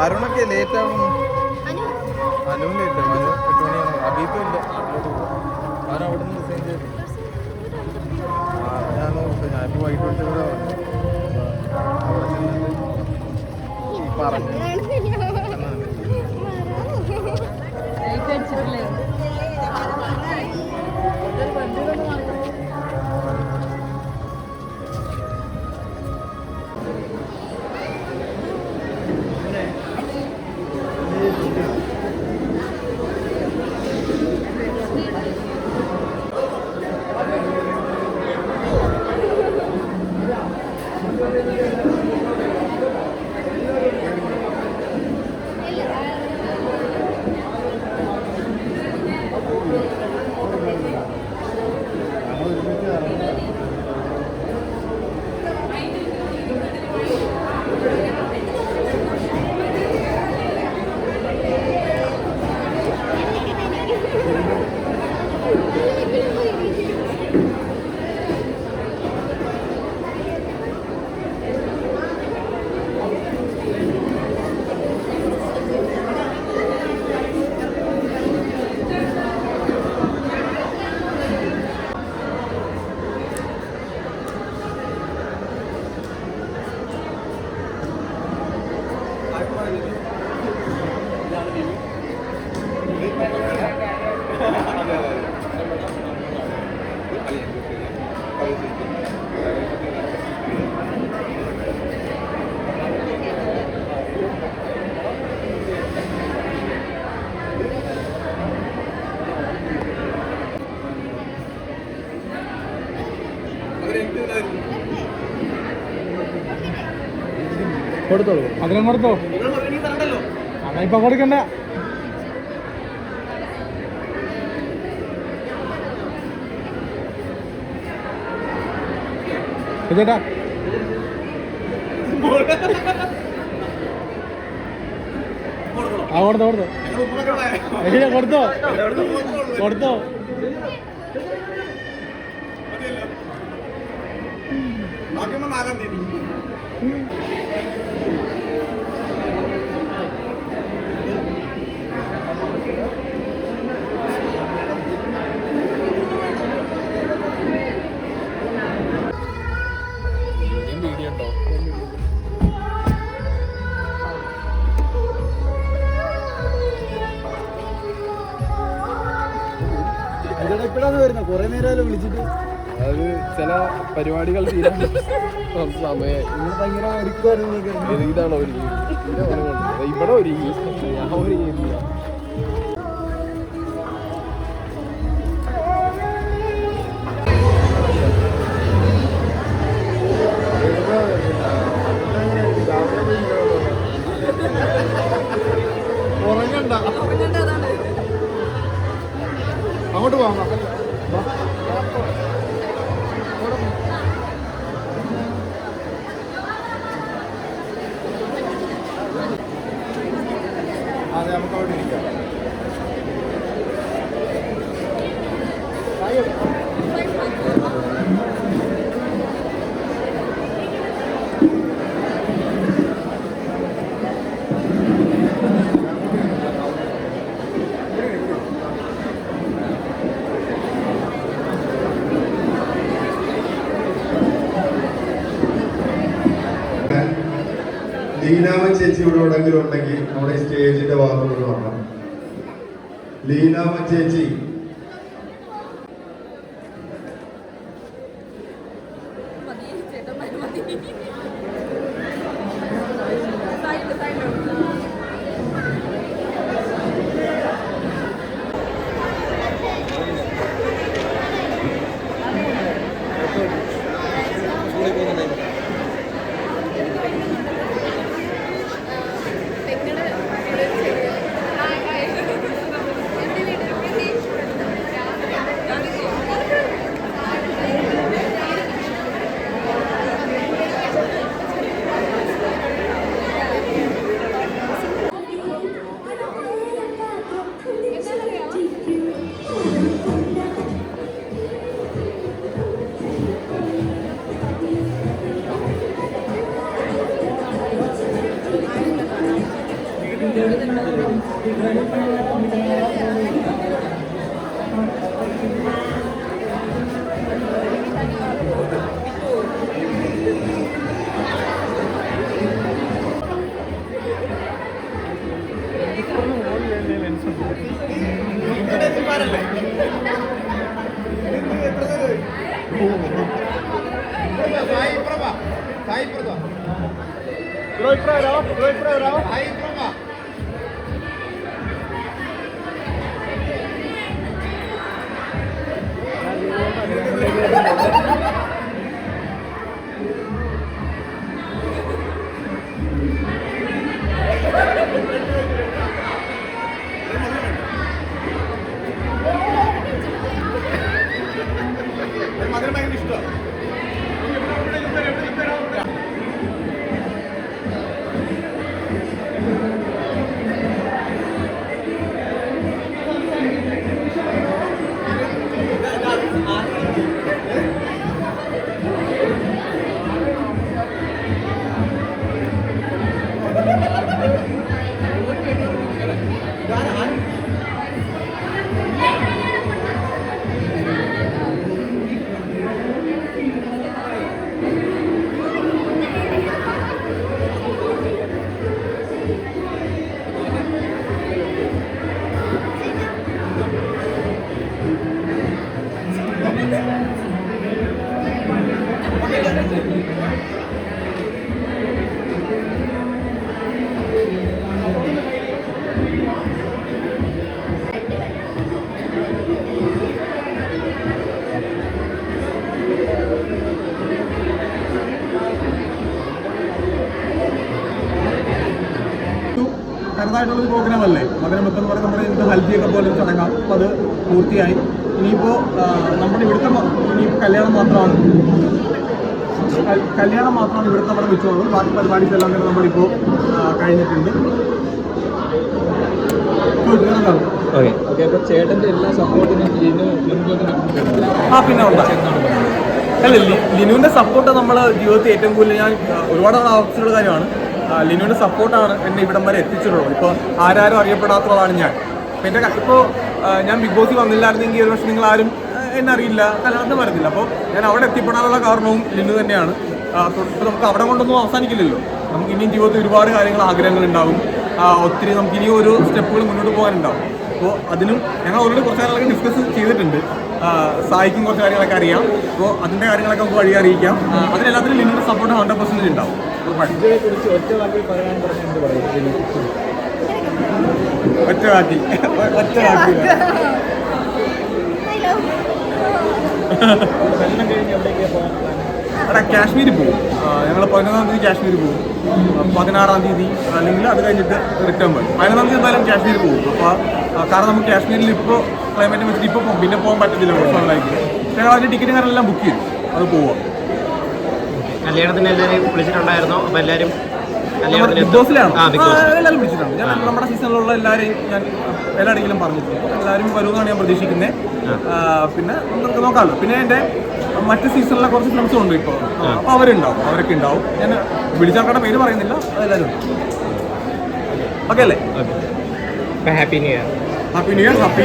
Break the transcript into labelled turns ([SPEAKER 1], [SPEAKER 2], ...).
[SPEAKER 1] അരുണൊക്കെ late ആവുന്നു. അനുവും late ആവും. അനു 8 മണിയാണ്. അബീത്തും ഇല്ല. അവൻ അവിടെ നിന്ന് ഡിസൈൻ ചെയ്തു. ഞാനിപ്പോൾ വൈകിട്ട് വിളിച്ചൂടെ അവിടെ ചെന്നിട്ട് പറഞ്ഞു കൊടുത്തോളൂ. അതിനും കൊടുത്തോ. അതാ ഇപ്പൊ കൊടുക്കണ്ട. ചേട്ടാ ആ കൊടുത്തോ കൊടുത്തോ കൊടുത്തോ കൊടുത്തോ.
[SPEAKER 2] എപ്പോഴാണ് വരുന്നത്? കുറെ നേരം വിളിച്ചിട്ട്.
[SPEAKER 1] അത് ചില പരിപാടികൾ തീരാൻ സമയം
[SPEAKER 2] ഭയങ്കര ഒരുക്കുമായിരുന്നു.
[SPEAKER 1] ഇതാണോ ഒരുങ്ങി ഇവിടെ ഒരുങ്ങി ഞാൻ ഒരുങ്ങിയില്ല. ഉറങ്ങണ്ട, അങ്ങോട്ട് പോകാം. അതെ, നമുക്ക് അവിടെ ഇരിക്കാം.
[SPEAKER 3] ലീലാമ്മ ചേച്ചി ഇവിടെ എവിടെങ്കിലും ഉണ്ടെങ്കിൽ നമ്മുടെ സ്റ്റേജിന്റെ ഭാഗത്തോട്ട് നോക്കാം. ലീലാമ്മ ചേച്ചി
[SPEAKER 4] ചെറുതായിട്ടുള്ളൊരു പ്രോഗ്രാം അല്ലേ മകരമൊക്കെ എന്ന് പറയുന്നത് നമ്മുടെ ഇന്നത്തെ ഹൽദിയൊക്കെ പോലെ ചടങ്ങാം. അപ്പോൾ അത് പൂർത്തിയായി. ഇനിയിപ്പോൾ നമ്മുടെ ഇവിടുത്തെ ഇനിയിപ്പോൾ കല്യാണം മാത്രമാണ് ഇവിടുത്തെ നമ്മുടെ വെച്ചുള്ളത്. ബാക്കി പരിപാടീസ് എല്ലാം തന്നെ നമ്മളിപ്പോൾ കഴിഞ്ഞിട്ടുണ്ട്.
[SPEAKER 2] ഓക്കെ അപ്പോൾ ചേട്ടൻ്റെ എല്ലാ സപ്പോർട്ടിനും
[SPEAKER 4] പിന്നെ അല്ല ലിനുവിൻ്റെ സപ്പോർട്ട് നമ്മൾ ജീവിതത്തിൽ ഏറ്റവും കൂടുതൽ ഞാൻ ഒരുപാട് ആവശ്യമുള്ള കാര്യമാണ്. ലിനുവിൻ്റെ സപ്പോർട്ടാണ് എന്നെ ഇവിടം വരെ എത്തിച്ചിട്ടുള്ളത്. ഇപ്പോൾ ആരാരും അറിയപ്പെടാത്തതാണ് ഞാൻ. അപ്പോൾ എൻ്റെ ഇപ്പോൾ ഞാൻ ബിഗ് ബോസിൽ വന്നില്ലായിരുന്നെങ്കിൽ ഒരു പക്ഷേ നിങ്ങളാരും എന്നെ അറിയില്ല, കല്യാണത്തിന് വരുന്നില്ല. അപ്പോൾ ഞാൻ അവിടെ എത്തിപ്പെടാനുള്ള കാരണവും ലിനു തന്നെയാണ്. ഇപ്പോൾ നമുക്ക് അവിടെ കൊണ്ടൊന്നും അവസാനിക്കില്ലല്ലോ. നമുക്ക് ഇനിയും ജീവിതത്തിൽ ഒരുപാട് കാര്യങ്ങൾ ആഗ്രഹങ്ങളുണ്ടാവും. ഒത്തിരി നമുക്ക് ഇനിയും ഒരു സ്റ്റെപ്പുകൾ മുന്നോട്ട് പോകാനുണ്ടാവും. അപ്പോൾ അതിനും ഞങ്ങൾ ഓൾറെഡി കുറച്ച് കാര്യങ്ങളൊക്കെ ഡിസ്കസ് ചെയ്തിട്ടുണ്ട്. സായിക്കും കുറച്ച് കാര്യങ്ങളൊക്കെ അറിയാം. അപ്പോൾ അതിൻ്റെ കാര്യങ്ങളൊക്കെ നമുക്ക് വഴി അറിയിക്കാം. അതിനെല്ലാത്തിനും ലിനുവിൻ്റെ സപ്പോർട്ട് 100% ഉണ്ടാവും.
[SPEAKER 2] ഒറ്റ വാക്കിൽ പറയാൻ പറഞ്ഞാൽ എന്ത് പറയും?
[SPEAKER 4] ഒറ്റ വാക്കി
[SPEAKER 2] കല്യാണം കഴിഞ്ഞ് എവിടേക്കാണ് പോകാൻ പ്ലാൻ?
[SPEAKER 4] അവിടെ കാശ്മീരിൽ പോകും. ഞങ്ങൾ 11-ാം തീയതി കാശ്മീർ പോകും. 16-ാം തീയതി അല്ലെങ്കിൽ അത് കഴിഞ്ഞിട്ട് റിട്ടേൺ വരും. 11-ാം തീയതി എന്തായാലും കാശ്മീർ പോകും. അപ്പോൾ കാരണം നമുക്ക് കാശ്മീരിൽ ഇപ്പോൾ ക്ലൈമറ്റ് വെച്ചിട്ട് ഇപ്പോൾ പോകും. പിന്നെ പോകാൻ പറ്റത്തില്ല പ്രശ്നങ്ങളായിട്ട്. ഞങ്ങൾ അതിൻ്റെ ടിക്കറ്റും കാര്യമെല്ലാം ബുക്ക് ചെയ്തു. അത് പോവാം.
[SPEAKER 5] കല്യാണത്തിന് എല്ലാവരെയും വിളിച്ചിട്ടുണ്ടായിരുന്നോ? അപ്പോൾ എല്ലാവരും
[SPEAKER 4] ബിഗ് ബോസിലാണ് എല്ലാവരും വിളിച്ചിട്ടുണ്ട്. ഞാൻ നമ്മുടെ സീസണിലുള്ള എല്ലാവരെയും ഞാൻ എല്ലായിടെങ്കിലും പറഞ്ഞിട്ടുണ്ട്. എല്ലാവരും വരുമെന്നാണ് ഞാൻ പ്രതീക്ഷിക്കുന്നത്. പിന്നെ നമുക്ക് നോക്കാമല്ലോ. പിന്നെ എൻ്റെ മറ്റ് സീസണിലെ കുറച്ച് ഫ്രണ്ട്സും ഉണ്ട് ഇപ്പോൾ. അപ്പോൾ അവരുണ്ടാവും, അവരൊക്കെ ഉണ്ടാവും. ഞാൻ വിളിച്ചാൽക്കടെ പേര് പറയുന്നില്ല, അതെല്ലാവരും ഓക്കെ അല്ലേ?
[SPEAKER 5] Happy new year.
[SPEAKER 4] Happy new year. Happy